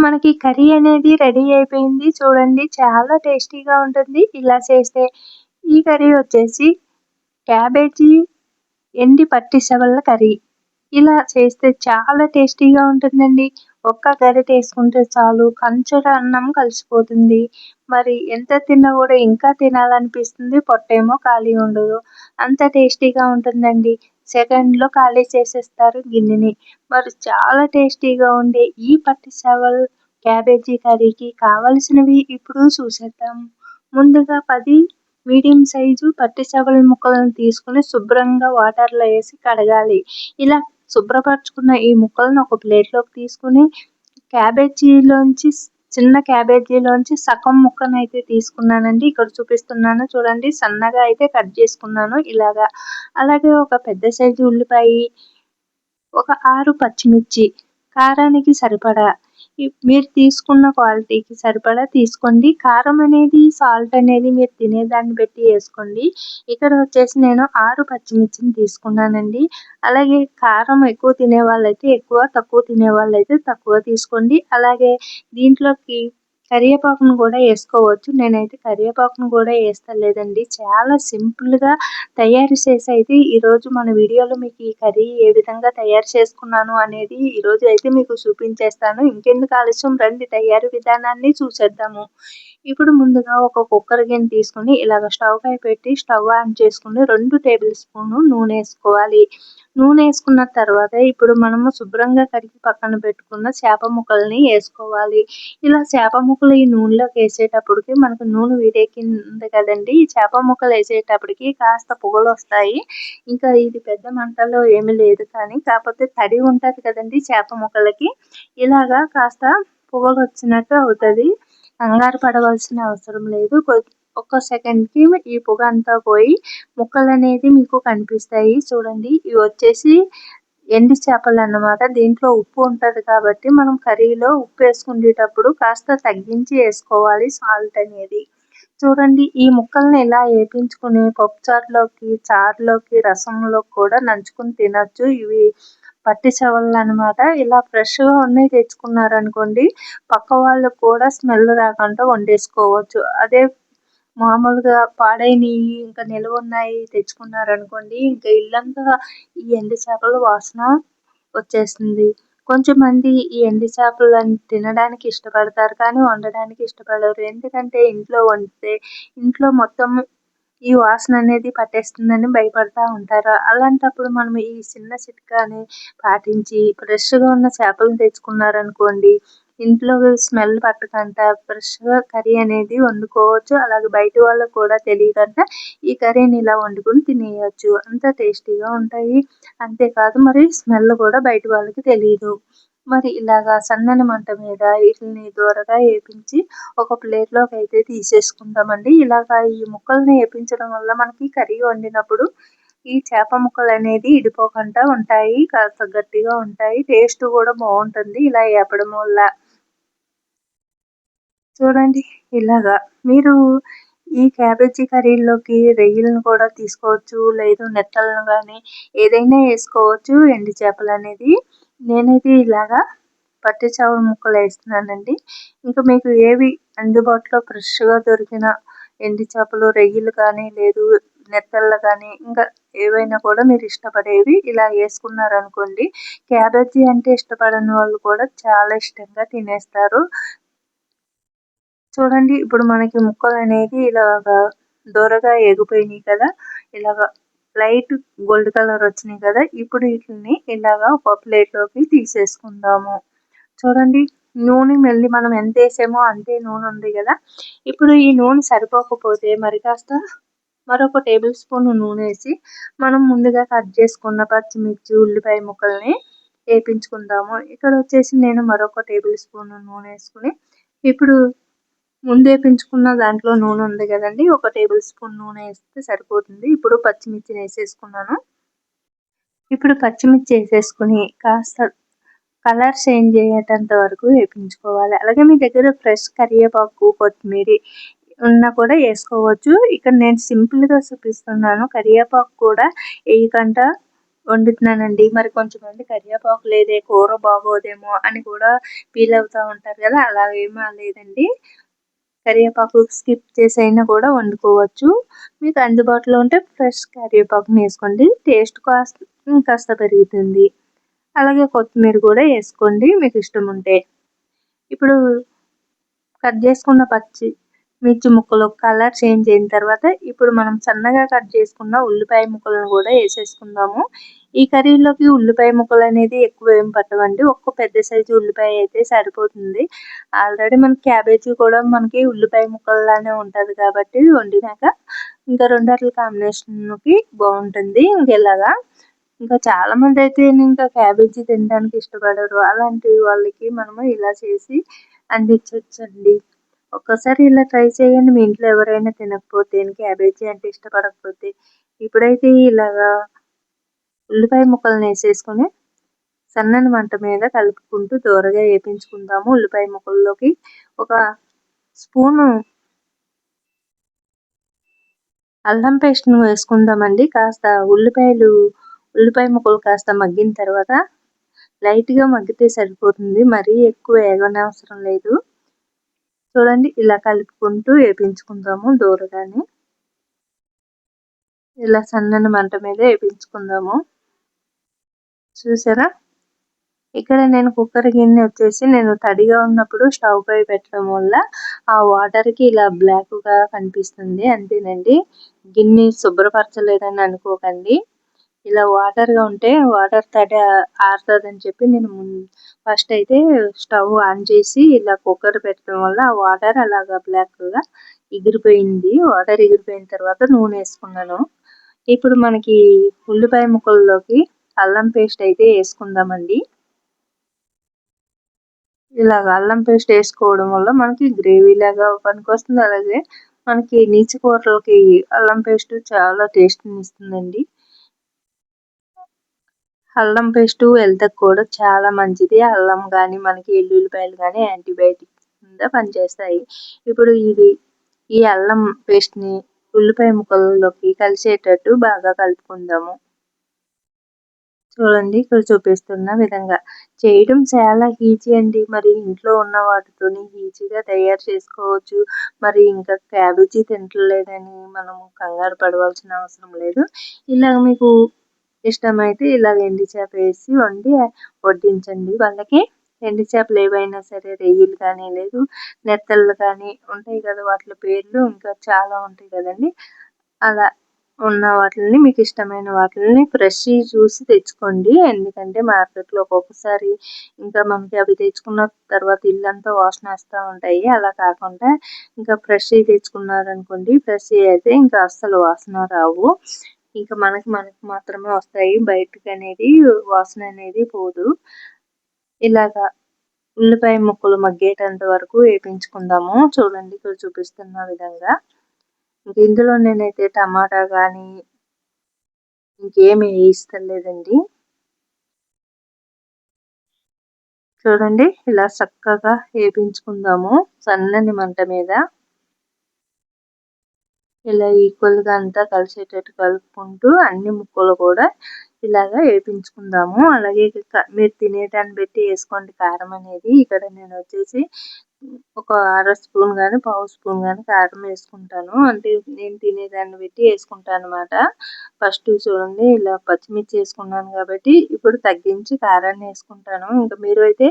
మనకి కర్రీ అనేది రెడీ అయిపోయింది. చూడండి చాలా టేస్టీగా ఉంటుంది ఇలా చేస్తే. ఈ కర్రీ వచ్చేసి క్యాబేజీ ఎండి పట్టిసెవళ్ళ కర్రీ. ఇలా చేస్తే చాలా టేస్టీగా ఉంటుందండి. ఒక్క గరిటేసుకుంటే చాలు కంచెర అన్నం కలిసిపోతుంది. మరి ఎంత తిన్నా కూడా ఇంకా తినాలనిపిస్తుంది. పొట్టేమో ఖాళీ ఉండదు. అంత టేస్టీగా ఉంటుందండి. సెకండ్‌లో ఖాళీ చేసేస్తారు గిన్నెని. మరి చాలా టేస్టీగా ఉండే ఈ పట్టిసేవల్ క్యాబేజీ కర్రీకి కావాల్సినవి ఇప్పుడు చూసేద్దాం. ముందుగా 10 మీడియం సైజు పట్టిసేవల ముక్కలను తీసుకొని శుభ్రంగా వాటర్‌లో ఏసి కడగాలి. ఇలా శుభ్రపరచుకున్న ఈ ముక్కలను ఒక ప్లేట్‌లోకి తీసుకొని చిన్న క్యాబేజీలోంచి సగం ముక్కనైతే తీసుకున్నానండి. ఇక్కడ చూపిస్తున్నాను చూడండి. సన్నగా అయితే కట్ చేసుకున్నాను ఇలాగా. అలాగే ఒక పెద్ద సైజు ఉల్లిపాయి, ఒక 6 పచ్చిమిర్చి, కారానికి సరిపడా మీరు తీసుకున్న క్వాలిటీకి సరిపడా తీసుకోండి. కారం అనేది, సాల్ట్ అనేది మీరు తినేదాన్ని బట్టి ఏసుకోండి. ఇక్కడ వచ్చేసి నేను 6 పచ్చిమిర్చిని తీసుకున్నానండి. అలాగే కారం ఎక్కువ తినేవాళ్ళైతే ఎక్కువ, తక్కువ తినేవాళ్ళైతే తక్కువ తీసుకోండి. అలాగే దీంట్లోకి కరివేపాకును కూడా ఏసుకోవచ్చు. నేనైతే కరివేపాకును కూడా ఏస్తలేదండి. చాలా సింపుల్‌గా తయారు చేసి అయితే ఈరోజు మన వీడియోలో మీకు ఈ కర్రీ ఏ విధంగా తయారు చేసుకున్నాను అనేది ఈరోజు అయితే మీకు చూపించేస్తాను. ఇంకెందుకు ఆలస్యం రండి తయారీ విధానాన్ని చూసేద్దాము. ఇప్పుడు ముందుగా ఒక కుక్కర్ గిన్నె తీసుకొని ఇలాగ స్టవ్ పై పెట్టి స్టవ్ ఆన్ చేసుకొని 2 టేబుల్ స్పూన్ నూనె ఏసుకోవాలి. నూనె ఏసుకున్న తర్వాత ఇప్పుడు మనము శుభ్రంగా కడిగి పక్కన పెట్టుకున్న చేప ముక్కల్ని ఏసుకోవాలి. ఇలా చేప ముక్కలు ఈ నూనెలోకి ఏసేటప్పటికి మనకు నూనె వేడెక్కింది కదండీ! ఈ చేప ముక్కలు ఏసేటప్పటికి కాస్త పొగలొస్తాయి. ఇంకా ఇది పెద్ద మంటలో ఏమీ లేదు కానీ కాకపోతే తడి ఉంటది కదండీ చేప ముక్కలకి. ఇలాగా కాస్త పొగలొచ్చినట్టు అవుతది. కంగారు పడవలసిన అవసరం లేదు. ఒక్క సెకండ్‌కి ఈ పొగ అంతా పోయి ముక్కలనేది మీకు కనిపిస్తాయి. చూడండి ఇవి వచ్చేసి ఎండు చేపలన్నమాట. దీంట్లో ఉప్పు ఉంటది కాబట్టి మనం కర్రీలో ఉప్పు ఏసుకునేటప్పుడు కాస్త తగ్గించి ఏసుకోవాలి సాల్ట్ అనేది. చూడండి ఈ ముక్కల్ని ఇలా ఏపించుకొని పప్పుచారులోకి, చారులోకి, రసంలోకి కూడా నంచుకొని తినొచ్చు. ఇవి పట్టి సెవళ్ళనమాట. ఇలా ఫ్రెష్‌గా ఉన్నయి తెచ్చుకున్నారనుకోండి పక్క వాళ్ళకి కూడా స్మెల్ రాకుండా వండేసుకోవచ్చు. అదే మామూలుగా పాడైనయి ఇంకా నిలవున్నాయి తెచ్చుకున్నారనుకోండి ఇంక ఇల్లంతా ఈ ఎండు చేపల వాసన వచ్చేస్తుంది. కొంచెంమంది ఈ ఎండు చేపలను తినడానికి ఇష్టపడతారు కానీ వండడానికి ఇష్టపడరు. ఎందుకంటే ఇంట్లో వండితే ఇంట్లో మొత్తం ఈ వాసన అనేది పట్టేస్తుందని భయపడతా ఉంటారు. అలాంటప్పుడు మనం ఈ చిన్న చిట్కాని పాటించి ఫ్రెష్‌గా ఉన్న చేపలను తెచ్చుకున్నారనుకోండి ఇంట్లో స్మెల్ పట్టకుండా ఫ్రెష్‌గా కర్రీ అనేది వండుకోవచ్చు. అలాగే బయట వాళ్ళకి కూడా తెలియకుండా ఈ కర్రీని ఇలా వండుకొని తినేయొచ్చు. అంత టేస్టీగా ఉంటాయి. అంతేకాదు మరి స్మెల్ కూడా బయట వాళ్ళకి తెలీదు. మరి ఇలాగా సన్నని మంట మీద వీటిని దూరగా ఏపించి ఒక ప్లేట్‌లోకి అయితే తీసేసుకుందామండి. ఇలాగా ఈ ముక్కల్ని ఏపించడం వల్ల మనకి కర్రీ వండినప్పుడు ఈ చేప ముక్కలనేది ఇడిపోకుండా ఉంటాయి. కాస్త గట్టిగా ఉంటాయి. టేస్ట్ కూడా బావుంటుంది ఇలా ఏపడం వల్ల. చూడండి ఇలాగా మీరు ఈ క్యాబేజీ కర్రీలోకి రొయ్యలను కూడా తీసుకోవచ్చు. లేదు నెత్తళ్ళను గానీ ఏదైనా ఏసుకోవచ్చు ఎండు చేపలనేది. నేనైతే ఇలాగా పట్టి చేపల ముక్కలేస్తున్నానండి. ఇంకా మీకు ఏవి అందుబాటులో ఫ్రెష్‌గా దొరికిన ఎండు చేపలు, రొయ్యలు కానీ లేదు నెత్తళ్ళు కానీ ఇంకా ఏవైనా కూడా మీరు ఇష్టపడేవి ఇలా ఏసుకున్నారనుకోండి క్యాబేజీ అంటే ఇష్టపడని వాళ్ళు కూడా చాలా ఇష్టంగా తినేస్తారు. చూడండి ఇప్పుడు మనకి ముక్కలనేది ఇలాగా దోరగా ఏగిపోయినాయి కదా! ఇలాగా లైట్ గోల్డ్ కలర్ వచ్చినాయి కదా! ఇప్పుడు వీటిని ఇలాగా ఒక ప్లేట్‌లోకి తీసేసుకుందాము. చూడండి నూనె మళ్ళీ మనం ఎంతేసామో అంతే నూనె ఉంది కదా! ఇప్పుడు ఈ నూనె సరిపోకపోతే మరి కాస్త మరొక టేబుల్ స్పూన్ నూనేసి మనం ముందుగా కట్ చేసుకున్న పచ్చిమిర్చి, ఉల్లిపాయ ముక్కల్ని ఏపించుకుందాము. ఇక్కడ వచ్చేసి నేను మరొక టేబుల్ స్పూన్ నూనేసుకొని ఇప్పుడు ముందేపించుకున్న దాంట్లో నూనె ఉంది కదండీ! ఒక టేబుల్ స్పూన్ నూనె ఏస్తే సరిపోతుంది. ఇప్పుడు పచ్చిమిర్చిని ఏసేసుకున్నాను. ఇప్పుడు పచ్చిమిర్చి ఏసేసుకొని కాస్త కలర్ చేంజ్ అయ్యేటంత వరకు వేపించుకోవాలి. అలాగే మీ దగ్గర ఫ్రెష్ కరివేపాకు, కొత్తిమీరి ఉన్నా కూడా ఏసుకోవచ్చు. ఇక్కడ నేను సింపుల్‌గా చూపిస్తున్నాను. కరివేపాకు కూడా ఏయకంట వండుతున్నానండి. మరి కొంచెమంది కరివేపాకు లేదే కూర బాగోదేమో అని కూడా ఫీల్ అవుతా ఉంటారు కదా! అలా ఏమీ లేదండి. కరివేపాకు స్కిప్ చేసైనా కూడా వండుకోవచ్చు. మీకు అందుబాటులో ఉంటే ఫ్రెష్ కరివేపాకుని వేసుకోండి. టేస్ట్ ఇంకాస్త పెరుగుతుంది. అలాగే కొత్తిమీర కూడా వేసుకోండి మీకు ఇష్టం ఉంటే. ఇప్పుడు కట్ చేసుకున్న మిర్చి ముక్కలు కలర్ చేంజ్ అయిన తర్వాత ఇప్పుడు మనం సన్నగా కట్ చేసుకున్న ఉల్లిపాయ ముక్కలను కూడా వేసేసుకుందాము. ఈ కర్రీలోకి ఉల్లిపాయ ముక్కలు అనేది ఎక్కువ ఏం పట్టవండి. ఒక్క పెద్ద సైజు ఉల్లిపాయ అయితే సరిపోతుంది. ఆల్రెడీ మనకి క్యాబేజీ కూడా మనకి ఉల్లిపాయ ముక్కల్లానే ఉంటుంది కాబట్టి వండినాక ఇంకా రెండాట్ల కాంబినేషన్‌కి బాగుంటుంది. ఇలాగా ఇంకా చాలామంది అయితే ఇంకా క్యాబేజీ తినడానికి ఇష్టపడరు. అలాంటి వాళ్ళకి మనము ఇలా చేసి అందించొచ్చండి. ఒక్కసారి ఇలా ట్రై చేయండి. మీ ఇంట్లో ఎవరైనా తినకపోతే క్యాబేజీ అంటే ఇష్టపడకపోతే ఇప్పుడైతే ఇలాగా ఉల్లిపాయ ముక్కలను వేసేసుకొని సన్నని మంట మీద కలుపుకుంటూ దోరగా వేపించుకుందాము. ఉల్లిపాయ ముక్కల్లోకి ఒక స్పూను అల్లం పేస్ట్‌ను వేసుకుందామండి. కాస్త ఉల్లిపాయ ముక్కలు కాస్త మగ్గిన తర్వాత లైట్‌గా మగ్గితే సరిపోతుంది. మరీ ఎక్కువ వేగనవసరం లేదు. చూడండి ఇలా కలుపుకుంటూ వేపించుకుందాము దోరగానే. ఇలా సన్నని మంట మీద వేపించుకుందాము. చూసారా? ఇక్కడ నేను కుక్కర్ గిన్నె వచ్చేసి నేను తడిగా ఉన్నప్పుడు స్టవ్ పై పెట్టడం వల్ల ఆ వాటర్‌కి ఇలా బ్లాక్‌గా కనిపిస్తుంది అంతేనండి. గిన్నె శుభ్రపరచలేదని అనుకోకండి. ఇలా వాటర్‌గా ఉంటే వాటర్ తడి ఆరుతుందని చెప్పి నేను ఫస్ట్ అయితే స్టవ్ ఆన్ చేసి ఇలా కుక్కర్ పెట్టడం వల్ల ఆ వాటర్ అలాగా బ్లాక్‌గా ఎగిరిపోయింది. వాటర్ ఎగిరిపోయిన తర్వాత నూనె వేసుకున్నాను. ఇప్పుడు మనకి ఉల్లిపాయ ముక్కల్లోకి అల్లం పేస్ట్ అయితే వేసుకుందామండి. ఇలాగ అల్లం పేస్ట్ వేసుకోవడం వల్ల మనకి గ్రేవీ లాగా పనికొస్తుంది. అలాగే మనకి నీచు కూరలోకి అల్లం పేస్ట్ చాలా టేస్ట్‌ని ఇస్తుందండి. అల్లం పేస్టు హెల్త్‌కి కూడా చాలా మంచిది. అల్లం కానీ మనకి ఎల్లుల్లిపాయలు కానీ యాంటీబయాటిక్ కింద పనిచేస్తాయి. ఇప్పుడు ఈ అల్లం పేస్ట్‌ని ఉల్లిపాయ ముక్కల్లోకి కలిసేటట్టు బాగా కలుపుకుందాము. చూడండి ఇక్కడ చూపిస్తున్న విధంగా చేయడం చాలా ఈజీ అండి. మరి ఇంట్లో ఉన్న వాటితోని ఈజీగా తయారు చేసుకోవచ్చు. మరి ఇంకా క్యాబేజీ తింటలేదని మనం కంగారు పడవలసిన అవసరం లేదు. ఇలాగ మీకు ఇష్టమైతే ఇలాగ ఎండు చేప వేసి వడ్డించండి వాళ్ళకి. ఎండు చేపలు ఏవైనా సరే రొయ్యలు కానీ లేదు నెత్తళ్ళు కానీ ఉంటాయి కదా వాటి పేర్లు ఇంకా చాలా ఉంటాయి కదండి. అలా ఉన్న వాటిని మీకు ఇష్టమైన వాటిని ఫ్రెష్‌వి చూసి తెచ్చుకోండి. ఎందుకంటే మార్కెట్‌లో ఒక్కొక్కసారి ఇంకా మనకి అవి తెచ్చుకున్న తర్వాత ఇల్లంతా వాసన వస్తూ ఉంటాయి. అలా కాకుండా ఇంకా ఫ్రెష్‌వి తెచ్చుకున్నారనుకోండి ఫ్రెష్‌వి అయితే ఇంకా అస్సలు వాసన రావు. ఇంకా మనకి మాత్రమే వస్తాయి. బయటకి అనేది వాసన అనేది పోదు. ఇలాగా ఉల్లిపాయ ముక్కలు మగ్గేటంత వరకు వేపించుకుందాము. చూడండి ఇక్కడ చూపిస్తున్న విధంగా. ఇందులో నేనైతే టమాటా కానీ ఇంకేమి వేస్తలేదండి. చూడండి ఇలా చక్కగా వేపించుకుందాము సన్నని మంట మీద. ఇలా ఈక్వల్‌గా అంతా కలిసేటట్టు కలుపుకుంటూ అన్ని ముక్కలు కూడా ఇలాగా వేపించుకుందాము. అలాగే మీరు తినేదాన్ని బట్టి వేసుకోండి కారం అనేది. ఇక్కడ నేను వచ్చేసి ఒక అర స్పూన్ కానీ పావు స్పూన్ కానీ కారం వేసుకుంటాను. అంటే నేను తినేదాన్ని బట్టి వేసుకుంటాను అన్నమాట. ఫస్ట్ చూడండి ఇలా పచ్చిమిర్చి వేసుకున్నాను కాబట్టి ఇప్పుడు తగ్గించి కారాన్ని వేసుకుంటాను. ఇంకా మీరు అయితే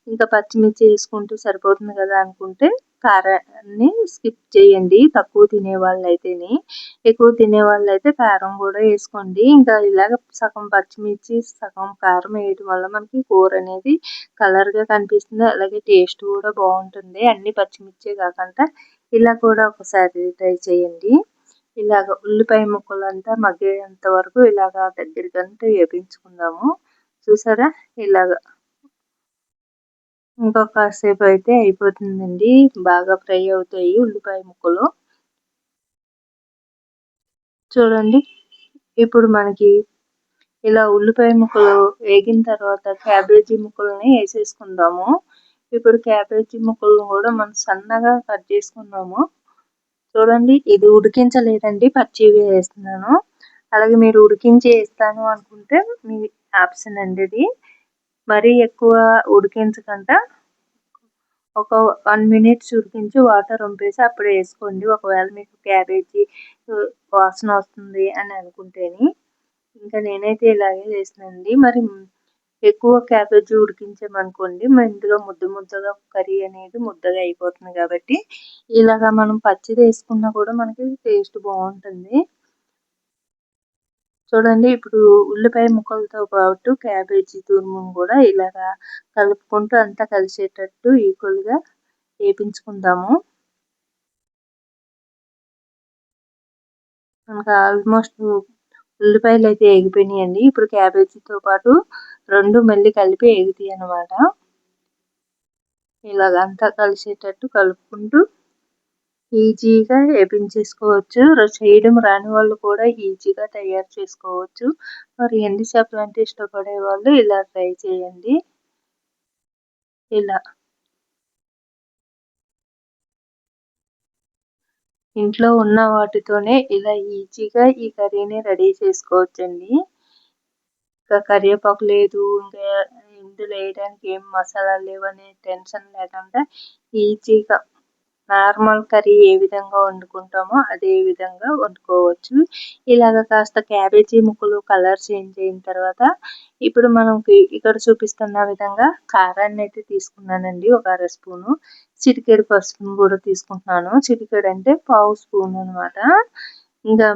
ఇంకా పచ్చిమిర్చి వేసుకుంటూ సరిపోతుంది కదా అనుకుంటే కారాన్ని స్కిప్ చేయండి. తక్కువ తినేవాళ్ళైతేని. ఎక్కువ తినేవాళ్ళైతే కారం కూడా వేసుకోండి. ఇంకా ఇలాగ సగం పచ్చిమిర్చి సగం కారం వేయడం వల్ల మనకి కూర అనేది కలర్‌గా కనిపిస్తుంది. అలాగే టేస్ట్ కూడా బాగుంటుంది. అన్ని పచ్చిమిర్చే కాకుండా ఇలా కూడా ఒకసారి ట్రై చేయండి. ఇలాగ ఉల్లిపాయ ముక్కలంతా మగ్గేంత వరకు ఇలాగ దగ్గరకంతా వేపించుకుందాము. చూసారా ఇలాగ ఇంకొక కాసేపు అయితే అయిపోతుందండి. బాగా ఫ్రై అవుతాయి ఉల్లిపాయ ముక్కలు. చూడండి ఇప్పుడు మనకి ఇలా ఉల్లిపాయ ముక్కలు వేగిన తర్వాత క్యాబేజీ ముక్కల్ని వేసేసుకుందాము. ఇప్పుడు క్యాబేజీ ముక్కలను కూడా మనం సన్నగా కట్ చేసుకుందాము. చూడండి ఇది ఉడికించలేదండి పచ్చివి వేస్తున్నాను. అలాగే మీరు ఉడికించి వేస్తాను అనుకుంటే మీ ఆప్షన్ అండి ఇది. మరీ ఎక్కువ ఉడికించకుండా ఒక 1 మినిట్ ఉడికించి వాటర్ వంపేసి అప్పుడు వేసుకోండి. ఒకవేళ మీకు క్యాబేజీ వాసన వస్తుంది అని అనుకుంటేని. ఇంకా నేనైతే ఇలాగే చేసానండి. మరి ఎక్కువ క్యాబేజీ ఉడికించామనుకోండి ఇందులో ముద్దగా కర్రీ అనేది ముద్దగా అయిపోతుంది కాబట్టి ఇలాగా మనం పచ్చిది వేసుకున్నా కూడా మనకి టేస్ట్ బాగుంటుంది. చూడండి ఇప్పుడు ఉల్లిపాయ ముక్కలతో పాటు క్యాబేజీ తురుమును కూడా ఇలాగా కలుపుకుంటూ అంతా కలిసేటట్టు ఈక్వల్గా వేపించుకుందాము. మనకు ఆల్మోస్ట్ ఉల్లిపాయలు అయితే ఎగిపోయినాయండి. ఇప్పుడు క్యాబేజీతో పాటు 2 మళ్ళీ కలిపి ఎగుతాయి అన్నమాట. ఇలాగ అంతా కలిసేటట్టు కలుపుకుంటూ ఈజీగా వేపించేసుకోవచ్చు. చేయడం రాని వాళ్ళు కూడా ఈజీగా తయారు చేసుకోవచ్చు. మరి ఎండు చేపలు అంటే ఇష్టపడే వాళ్ళు ఇలా ట్రై చేయండి. ఇలా ఇంట్లో ఉన్న వాటితోనే ఇలా ఈజీగా ఈ కర్రీని రెడీ చేసుకోవచ్చండి. ఇంకా కరివేపాకు లేదు, ఇంకా ఇందులో వేయడానికి ఏం మసాలాలు లేవనే టెన్షన్ లేకుండా ఈజీగా నార్మల్ కర్రీ ఏ విధంగా వండుకుంటామో అదే విధంగా వండుకోవచ్చు. ఇలాగ కాస్త క్యాబేజీ ముక్కలు కలర్ చేంజ్ అయిన తర్వాత ఇప్పుడు మనకి ఇక్కడ చూపిస్తున్న విధంగా కారాన్ని అయితే తీసుకున్నానండి. ఒక 1/2 స్పూను, చిటికెడు పసుపును కూడా తీసుకుంటున్నాను. చిటికెడు అంటే 1/2 స్పూన్ అనమాట. ఇంకా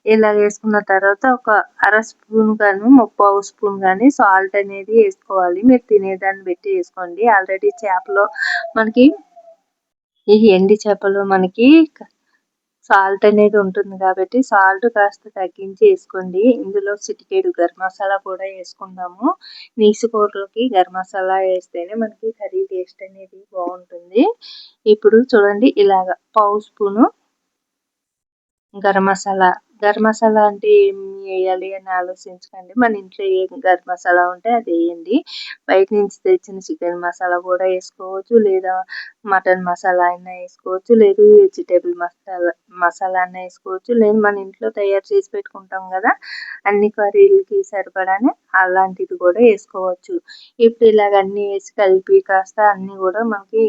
ఇలా వేసుకున్న తర్వాత ఒక 1/2 స్పూన్ గాను 1/4 స్పూన్ కానీ సాల్ట్ అనేది వేసుకోవాలి. మీరు తినేదాన్ని బట్టి వేసుకోండి. ఆల్రెడీ చేపలో మనకి ఈ ఎండి చేపలు మనకి సాల్ట్ అనేది ఉంటుంది కాబట్టి సాల్ట్ కాస్త తగ్గించి వేసుకోండి. ఇందులో చిటికెడు గరం మసాలా కూడా వేసుకుందాము. నీసు కూరలకి గరం మసాలా వేస్తేనే మనకి కర్రీ టేస్ట్ అనేది బాగుంటుంది. ఇప్పుడు చూడండి ఇలాగ 1/4 స్పూను గరం మసాలా. గరం మసాలా అంటే ఏం వేయాలి అని ఆలోచించకండి. మన ఇంట్లో ఏ గరం మసాలా ఉంటే అది వేయండి. బయట నుంచి తెచ్చిన చికెన్ మసాలా కూడా వేసుకోవచ్చు, లేదా మటన్ మసాలా అయినా వేసుకోవచ్చు, లేదు వెజిటేబుల్ మసాలా అయినా వేసుకోవచ్చు, లేదు మన ఇంట్లో తయారు చేసి పెట్టుకుంటాం కదా అన్ని కర్రీలకి సరిపడానే అలాంటిది కూడా వేసుకోవచ్చు. ఇప్పుడు ఇలాగ అన్నీ వేసి కలిపి కాస్త అన్నీ కూడా మనకి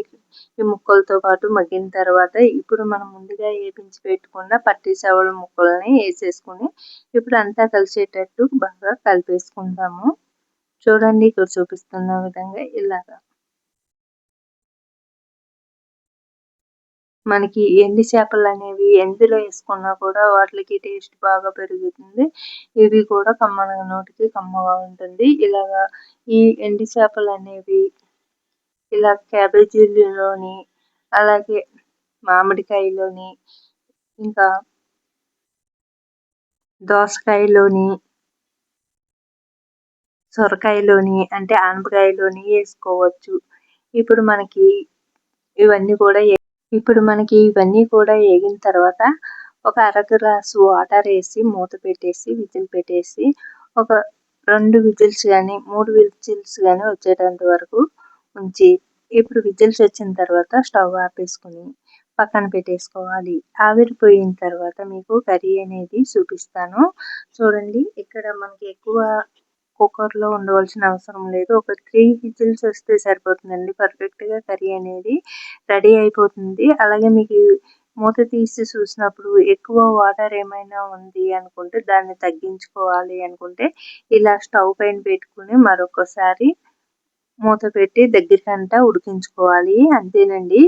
ఈ ముక్కలతో పాటు మగ్గిన తర్వాత ఇప్పుడు మనం ముందుగా వేపించి పెట్టుకున్న పట్టి చేపల ముక్కల్ని వేసేసుకుని ఇప్పుడు అంతా కలిసేటట్టు బాగా కలిపేసుకుందాము. చూడండి ఇక్కడ చూపిస్తున్న విధంగా ఇలాగా మనకి ఎండు చేపలు అనేవి ఎందులో వేసుకున్నా కూడా వాటికి టేస్ట్ బాగా పెరుగుతుంది. ఇవి కూడా కమ్మగా నోటికి కమ్మగా ఉంటుంది. ఇలాగా ఈ ఎండు చేపలు అనేవి ఇలా క్యాబేజీలోని, అలాగే మామిడికాయలోని, ఇంకా దోసకాయలోని, సొరకాయలోని అంటే ఆనపకాయలోని వేసుకోవచ్చు. ఇప్పుడు మనకి ఇవన్నీ కూడా వేగిన తర్వాత ఒక 1/2 గ్లాసు వాటర్ వేసి మూత పెట్టేసి విజిల్ పెట్టేసి ఒక 2 విజిల్స్ కానీ 3 విజిల్స్ కానీ వచ్చేటంత వరకు ఉంచి ఇప్పుడు విజిల్స్ వచ్చిన తర్వాత స్టవ్ ఆపేసుకుని పక్కన పెట్టేసుకోవాలి. ఆవిరిపోయిన తర్వాత మీకు కర్రీ అనేది చూపిస్తాను. చూడండి ఇక్కడ మనకి ఎక్కువ కుక్కర్లో ఉండవలసిన అవసరం లేదు. ఒక 3 విజిల్స్ వస్తే సరిపోతుందండి. పర్ఫెక్ట్గా కర్రీ అనేది రెడీ అయిపోతుంది. అలాగే మీకు మూత తీసి చూసినప్పుడు ఎక్కువ వాటర్ ఏమైనా ఉంది అనుకుంటే దాన్ని తగ్గించుకోవాలి అనుకుంటే ఇలా స్టవ్ పైన పెట్టుకుని మరొకసారి మూత పెట్టి దగ్గరికంటా ఉడికించుకోవాలి. అంతేనండి.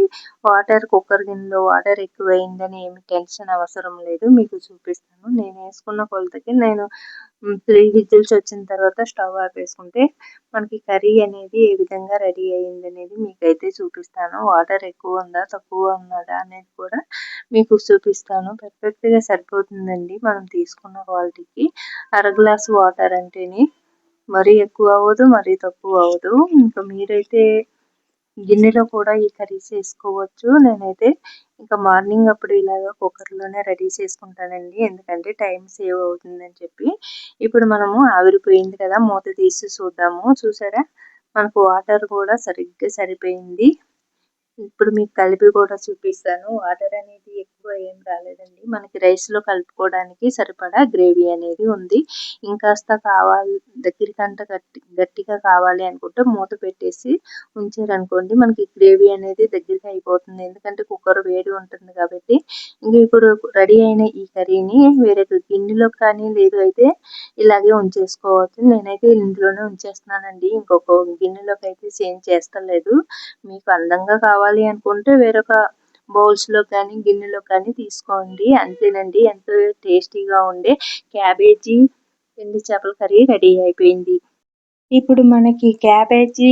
కుక్కర్ గిన్నెలో వాటర్ ఎక్కువైందని ఏమి టెన్షన్ అవసరం లేదు. మీకు చూపిస్తాను. నేను వేసుకున్న కొలతకి నేను 3 విజిల్స్ వచ్చిన తర్వాత స్టవ్ ఆపేసుకుంటే మనకి కర్రీ అనేది ఏ విధంగా రెడీ అయిందనేది మీకైతే చూపిస్తాను. వాటర్ ఎక్కువ ఉందా తక్కువ ఉన్నదా అనేది కూడా మీకు చూపిస్తాను. పర్ఫెక్ట్గా సరిపోతుందండి మనం తీసుకున్న క్వాలిటీకి. 1/2 గ్లాస్ వాటర్ అంటేనే మరీ ఎక్కువ అవ్వదు, మరీ తక్కువ అవ్వదు. ఇంకా మీరైతే గిన్నెలో కూడా ఈ కర్రీస్ చేసుకోవచ్చు. నేనైతే ఇంకా మార్నింగ్ అప్పుడు ఇలాగ కుక్కర్లోనే రెడీ చేసుకుంటానండి. ఎందుకంటే టైం సేవ్ అవుతుందని చెప్పి. ఇప్పుడు మనము ఆవిరిపోయింది కదా మూత తీసి చూద్దాము. చూసారా మనకు వాటర్ కూడా సరిగ్గా సరిపోయింది. ఇప్పుడు మీకు కలిపి కూడా చూపిస్తాను. వాటర్ అనేది ఎక్కువ ఏం రాలేదండి. మనకి రైస్‌లో కలుపుకోవడానికి సరిపడా గ్రేవీ అనేది ఉంది. ఇంకాస్త దగ్గరికంట గట్టిగా కావాలి అనుకుంటే మూత పెట్టేసి ఉంచారనుకోండి మనకి గ్రేవీ అనేది దగ్గరికి అయిపోతుంది. ఎందుకంటే కుక్కర్ వేడి ఉంటుంది కాబట్టి. ఇప్పుడు రెడీ అయిన ఈ కర్రీని వేరే గిన్నెలో కానీ లేదు అయితే ఇలాగే ఉంచేసుకోవచ్చు. నేనైతే ఇందులోనే ఉంచేస్తున్నానండి. ఇంకొక గిన్నెలోకి అయితే చేంజ్ చేస్తలేదు. మీకు అందంగా కావాలి అనుకుంటే వేరొక బౌల్స్‌లో కానీ, గిన్నెలో కానీ తీసుకోండి. అంతేనండి. ఎంతో టేస్టీగా ఉండే క్యాబేజీ ఎండు చేపల కర్రీ రెడీ అయిపోయింది. ఇప్పుడు మనకి క్యాబేజీ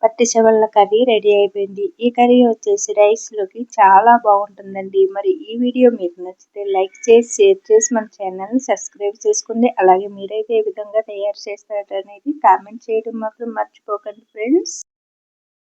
పట్టి చేపల కర్రీ రెడీ అయిపోయింది. ఈ కర్రీ వచ్చేసి రైస్‌లోకి చాలా బాగుంటుందండి. మరి ఈ వీడియో మీకు నచ్చితే లైక్ చేసి, షేర్ చేసి మన ఛానల్‌ని సబ్స్క్రైబ్ చేసుకోండి. అలాగే మీరైతే ఏ విధంగా తయారు చేస్తారనేది కామెంట్ చేయడం మాత్రం మర్చిపోకండి ఫ్రెండ్స్.